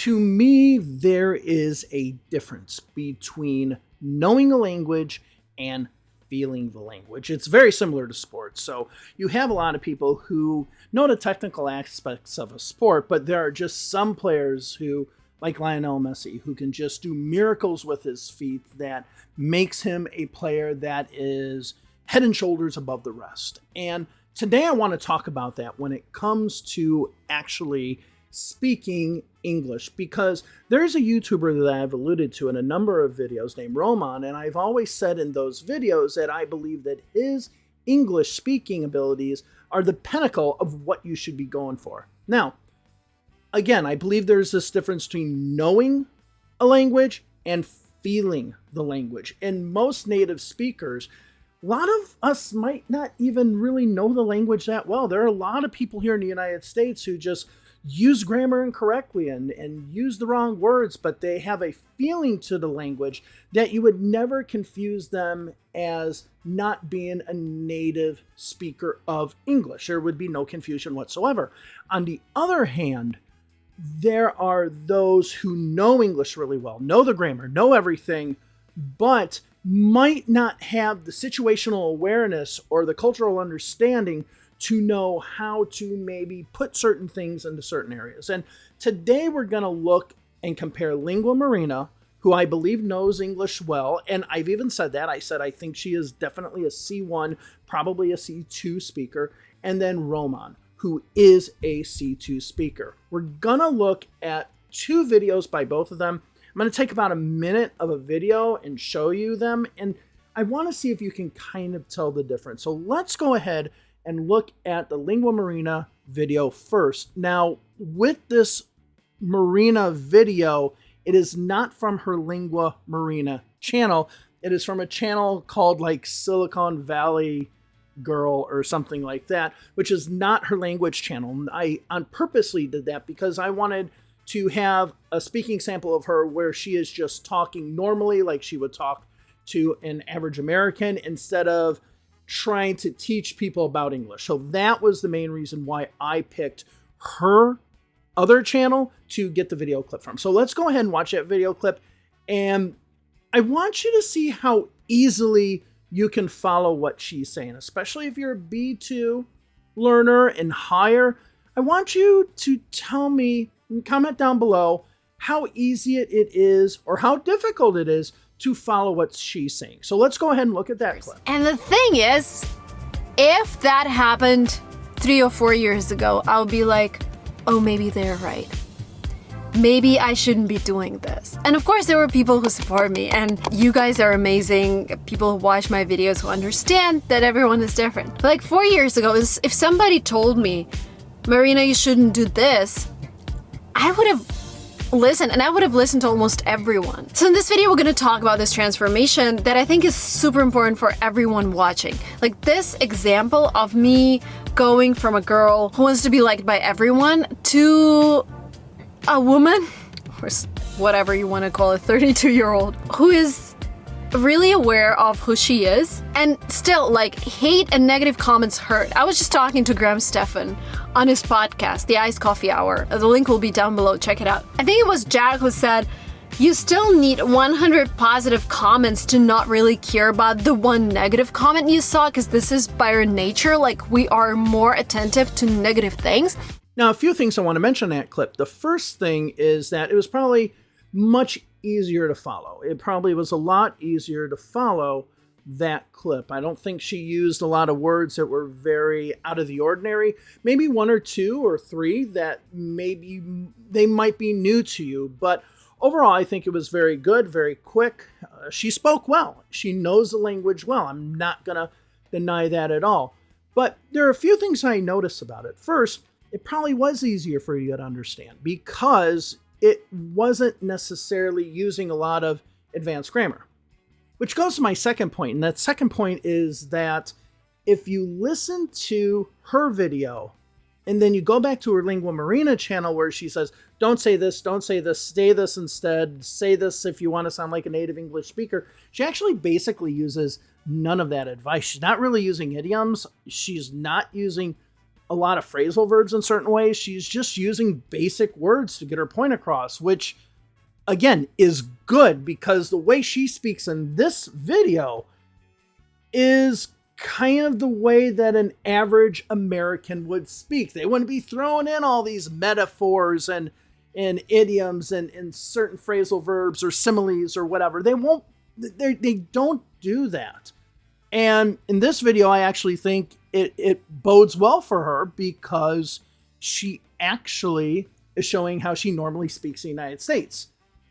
To me, there is a difference between knowing a language and feeling the language. It's very similar to sports. So you have a lot of people who know the technical aspects of a sport, but there are just some players who, like Lionel Messi, who can just do miracles with his feet that makes him a player that is head and shoulders above the rest. And today I want to talk about that when it comes to actually speaking English, because there's a YouTuber that I've alluded to in a number of videos named Roman, and I've always said in those videos that I believe that his English speaking abilities are the pinnacle of what you should be going for. Now, again, I believe there's this difference between knowing a language and feeling the language. And most native speakers, a lot of us might not even really know the language that well. There are a lot of people here in the United States who just use grammar incorrectly and use the wrong words, but they have a feeling to the language that you would never confuse them as not being a native speaker of English. There would be no confusion whatsoever. On the other hand, there are those who know English really well, know the grammar, know everything, but might not have the situational awareness or the cultural understanding to know how to maybe put certain things into certain areas. And today we're going to look and compare LinguaMarina, who I believe knows English well, and I've even said that. I said I think she is definitely a C1, probably a C2 speaker, and then Roman, who is a C2 speaker. We're going to look at two videos by both of them. I'm going to take about a minute of a video and show you them, and I want to see if you can kind of tell the difference. So let's go ahead and look at the LinguaMarina video first. Now, with this Marina video, it is not from her LinguaMarina channel. It is from a channel called like Silicon Valley Girl or something like that, which is not her language channel. I purposely did that because I wanted to have a speaking sample of her where she is just talking normally like she would talk to an average American instead of trying to teach people about English. So that was the main reason why I picked her other channel to get the video clip from. So let's go ahead and watch that video clip. And I want you to see how easily you can follow what she's saying, especially if you're a B2 learner and higher. I want you to tell me, comment down below, how easy it is or how difficult it is to follow what she's saying. So let's go ahead and look at that clip. And the thing is, if that happened 3 or 4 years ago, I'll be like, oh, maybe they're right. Maybe I shouldn't be doing this. And of course, there were people who support me, and you guys are amazing. People who watch my videos who understand that everyone is different. But like 4 years ago, if somebody told me, Marina, you shouldn't do this, I would have listened, and I would have listened to almost everyone. So in this video, we're going to talk about this transformation that I think is super important for everyone watching. Like this example of me going from a girl who wants to be liked by everyone to a woman, or whatever you want to call a 32-year-old, who is really aware of who she is, and still, like, hate and negative comments hurt. I was just talking to Graham Stephan on his podcast, The Iced Coffee Hour. The link will be down below, check it out. I think it was Jack who said, you still need 100 positive comments to not really care about the one negative comment you saw, because this is by our nature, like, we are more attentive to negative things. Now, a few things I want to mention in that clip. The first thing is that it was probably much easier to follow. It probably was a lot easier to follow that clip. I don't think she used a lot of words that were very out of the ordinary. Maybe 1 or 2 or 3 that maybe they might be new to you, but overall I think it was very good, very quick. She spoke well. She knows the language well. I'm not gonna deny that at all. But there are a few things I noticed about it. First, it probably was easier for you to understand because it wasn't necessarily using a lot of advanced grammar. Which goes to my second point, and that second point is that if you listen to her video, and then you go back to her LinguaMarina channel where she says, don't say this, say this instead, say this if you want to sound like a native English speaker, she actually basically uses none of that advice. She's not really using idioms. She's not using a lot of phrasal verbs in certain ways. She's just using basic words to get her point across, which again is good because the way she speaks in this video is kind of the way that an average American would speak. They wouldn't be throwing in all these metaphors and idioms and certain phrasal verbs or similes or whatever. They don't do that. And in this video, I actually think it bodes well for her because she actually is showing how she normally speaks in the United States,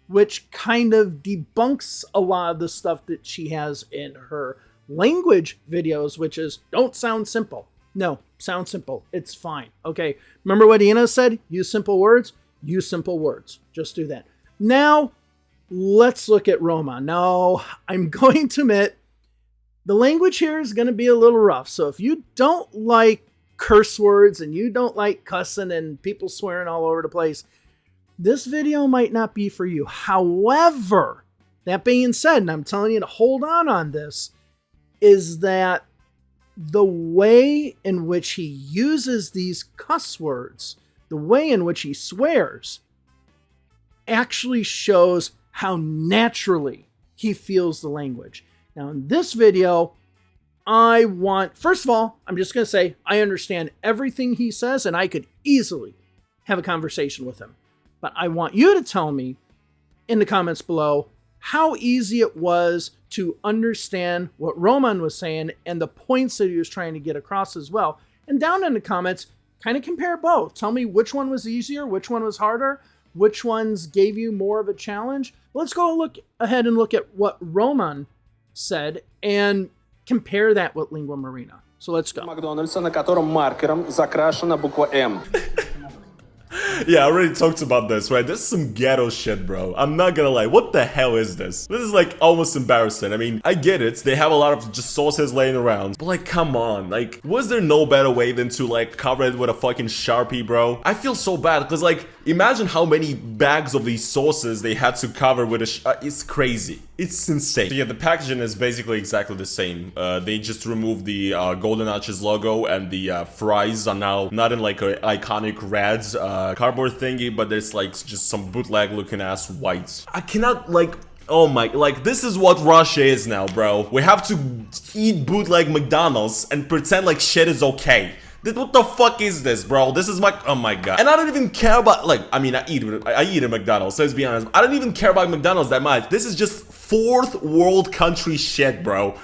which kind of debunks a lot of the stuff that she has in her language videos, which is don't sound simple. No, sound simple. It's fine. Okay. Remember what Ina said? Use simple words. Use simple words. Just do that. Now, let's look at Roma. Now, I'm going to admit the language here is going to be a little rough. So if you don't like curse words and you don't like cussing and people swearing all over the place, this video might not be for you. However, that being said, and I'm telling you to hold on this, is that the way in which he uses these cuss words, the way in which he swears, actually shows how naturally he feels the language. Now, in this video, first of all, I'm just going to say, I understand everything he says, and I could easily have a conversation with him. But I want you to tell me in the comments below how easy it was to understand what Roman was saying and the points that he was trying to get across as well. And down in the comments, kind of compare both. Tell me which one was easier, which one was harder, which ones gave you more of a challenge. Let's go look ahead and look at what Roman said and compare that with LinguaMarina. So let's go. Макдональдса, на котором маркером закрашена буква М. Yeah, I already talked about this, right? This is some ghetto shit, bro. I'm not gonna lie. What the hell is this? This is like almost embarrassing. I mean, I get it. They have a lot of just sauces laying around. But like, come on. Like, was there no better way than to like cover it with a fucking Sharpie, bro? I feel so bad because like, imagine how many bags of these sauces they had to cover with it's crazy. It's insane. So yeah, the packaging is basically exactly the same. They just removed the Golden Arches logo and the fries are now not in like an iconic red cardboard thingy, but there's like just some bootleg looking ass whites. I cannot like, oh my, like this is what Russia is now, bro. We have to eat bootleg McDonald's and pretend like shit is okay. What the fuck is this, bro? This is my, oh my god. And I don't even care about, like, I mean, I eat at McDonald's, so let's be honest. I don't even care about McDonald's that much. This is just fourth world country shit, bro.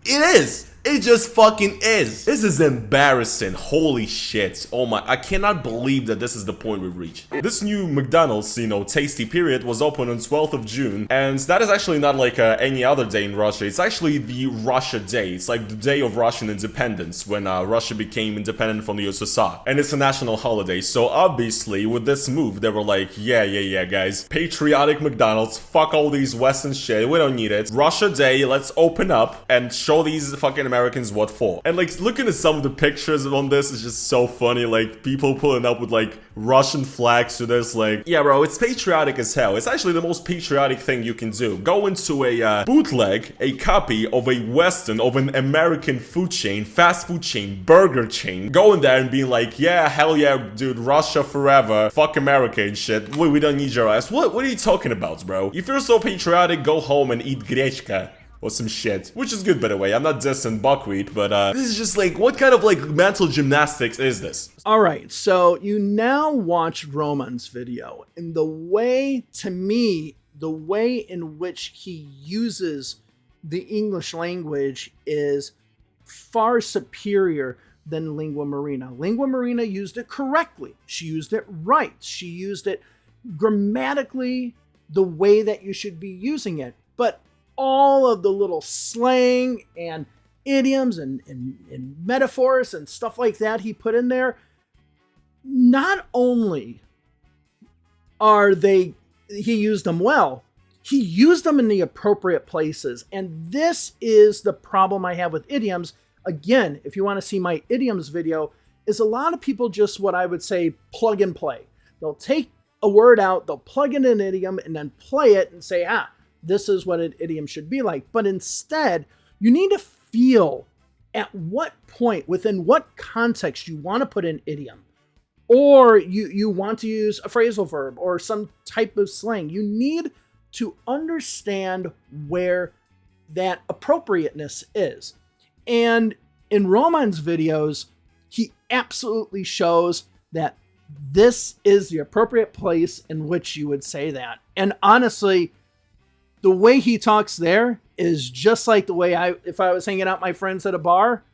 It is. It just fucking is. This is embarrassing. Holy shit. Oh my, I cannot believe that this is the point we've reached. This new McDonald's, you know, tasty period was opened on 12th of June. And that is actually not like any other day in Russia. It's actually the Russia Day. It's like the day of Russian independence when Russia became independent from the USSR. And it's a national holiday. So obviously with this move, they were like, yeah, guys. Patriotic McDonald's. Fuck all these Western shit. We don't need it. Russia Day. Let's open up and show these fucking Americans what for. And like looking at some of the pictures on this is just so funny, like people pulling up with like Russian flags to this, like, yeah bro, it's patriotic as hell. It's actually the most patriotic thing you can do. Go into a bootleg, a copy of a Western, of an American food chain, fast food chain, burger chain, go in there and be like, yeah, hell yeah dude, Russia forever, fuck America and shit, we don't need your ass. What are you talking about, bro? If you're so patriotic, go home and eat grechka or some shit, which is good by the way. I'm not dissing buckwheat, but this is just like, what kind of like mental gymnastics is this? All right, so you now watch Roman's video, and the way, to me, the way in which he uses the English language is far superior than LinguaMarina. LinguaMarina used it correctly. She used it right. She used it grammatically the way that you should be using it. But all of the little slang and idioms and metaphors and stuff like that he put in there, not only he used them well, he used them in the appropriate places. And this is the problem I have with idioms. Again, if you want to see my idioms video, is a lot of people just what I would say plug and play. They'll take a word out, they'll plug in an idiom and then play it and say, this is what an idiom should be like. But instead, you need to feel at what point, within what context you want to put an idiom, or you want to use a phrasal verb or some type of slang. You need to understand where that appropriateness is. And in Roman's videos, he absolutely shows that this is the appropriate place in which you would say that. And honestly, the way he talks there is just like the way if I was hanging out with my friends at a bar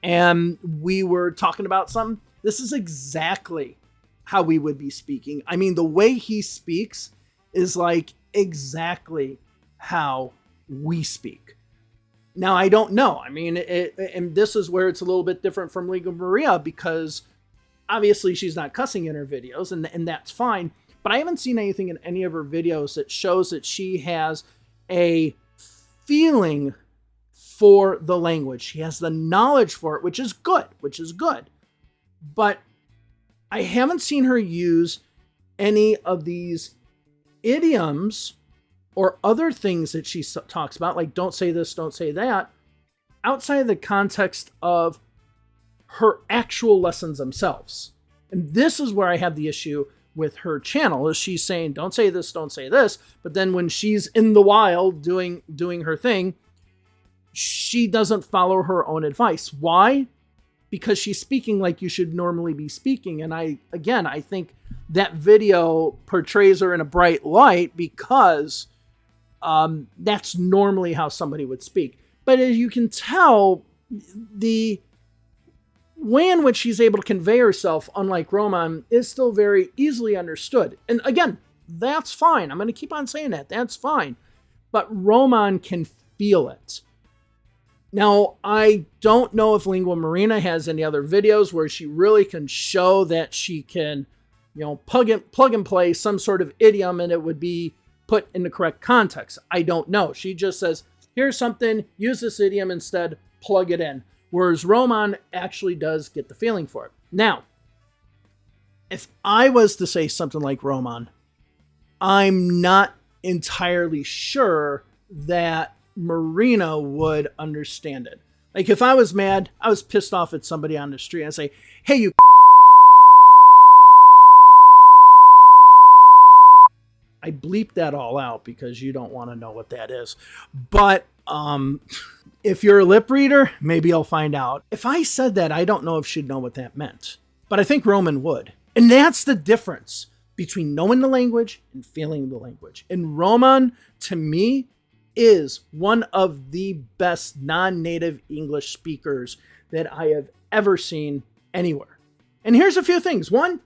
and we were talking about something, this is exactly how we would be speaking. I mean, the way he speaks is like exactly how we speak. Now, I don't know. I mean, and this is where it's a little bit different from LinguaMarina, because obviously she's not cussing in her videos, and that's fine. But I haven't seen anything in any of her videos that shows that she has a feeling for the language. She has the knowledge for it, which is good, But I haven't seen her use any of these idioms or other things that she talks about, like don't say this, don't say that, outside of the context of her actual lessons themselves. And this is where I have the issue with her channel, is she's saying, don't say this, don't say this. But then when she's in the wild doing her thing, she doesn't follow her own advice. Why? Because she's speaking like you should normally be speaking. And I think that video portrays her in a bright light because that's normally how somebody would speak. But as you can tell, the way in which she's able to convey herself, unlike Roman, is still very easily understood. And again, that's fine. I'm going to keep on saying that. That's fine. But Roman can feel it. Now, I don't know if LinguaMarina has any other videos where she really can show that she can, plug and play some sort of idiom and it would be put in the correct context. I don't know. She just says, here's something, use this idiom instead, plug it in. Whereas Roman actually does get the feeling for it. Now, if I was to say something like Roman, I'm not entirely sure that Marina would understand it. Like if I was mad, I was pissed off at somebody on the street, and I say, hey, you I bleep that all out because you don't want to know what that is. But if you're a lip reader, maybe I'll find out. If I said that, I don't know if she'd know what that meant. But I think Roman would. And that's the difference between knowing the language and feeling the language. And Roman, to me, is one of the best non-native English speakers that I have ever seen anywhere. And here's a few things. One,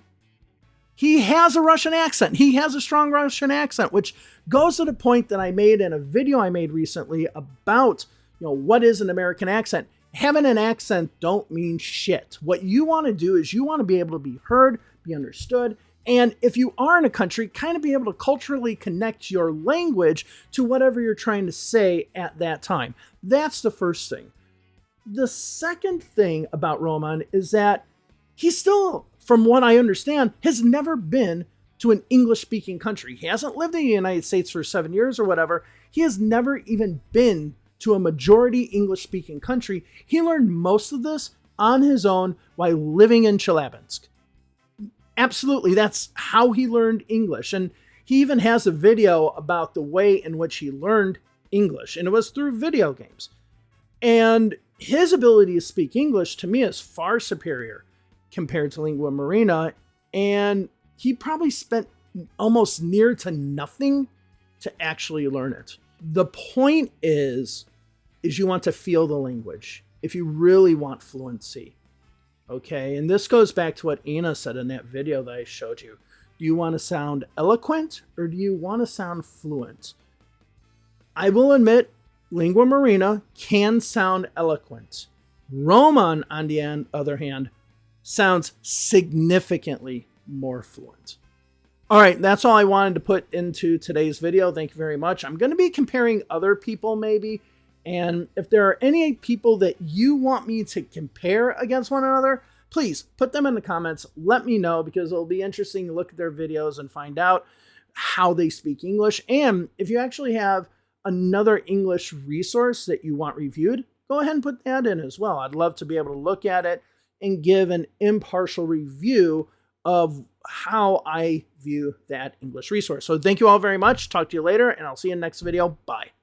he has a Russian accent. He has a strong Russian accent, which goes to the point that I made in a video I made recently about, what is an American accent? Having an accent don't mean shit. What you want to do is you want to be able to be heard, be understood, and if you are in a country, kind of be able to culturally connect your language to whatever you're trying to say at that time. That's the first thing. The second thing about Roman is that he still, from what I understand, has never been to an English-speaking country. He hasn't lived in the United States for 7 years or whatever. He has never even been to a majority English-speaking country. He learned most of this on his own while living in Chelyabinsk. Absolutely, that's how he learned English. And he even has a video about the way in which he learned English, and it was through video games. And his ability to speak English, to me, is far superior compared to LinguaMarina, and he probably spent almost near to nothing to actually learn it. The point is you want to feel the language if you really want fluency. Okay, and this goes back to what Ina said in that video that I showed you. Do you want to sound eloquent or do you want to sound fluent? I will admit, LinguaMarina can sound eloquent. Roman, on the other hand, sounds significantly more fluent. All right, that's all I wanted to put into today's video. Thank you very much. I'm going to be comparing other people maybe. And if there are any people that you want me to compare against one another, please put them in the comments. Let me know, because it'll be interesting to look at their videos and find out how they speak English. And if you actually have another English resource that you want reviewed, go ahead and put that in as well. I'd love to be able to look at it and give an impartial review of how I view that English resource. So thank you all very much. Talk to you later, and I'll see you in the next video. Bye.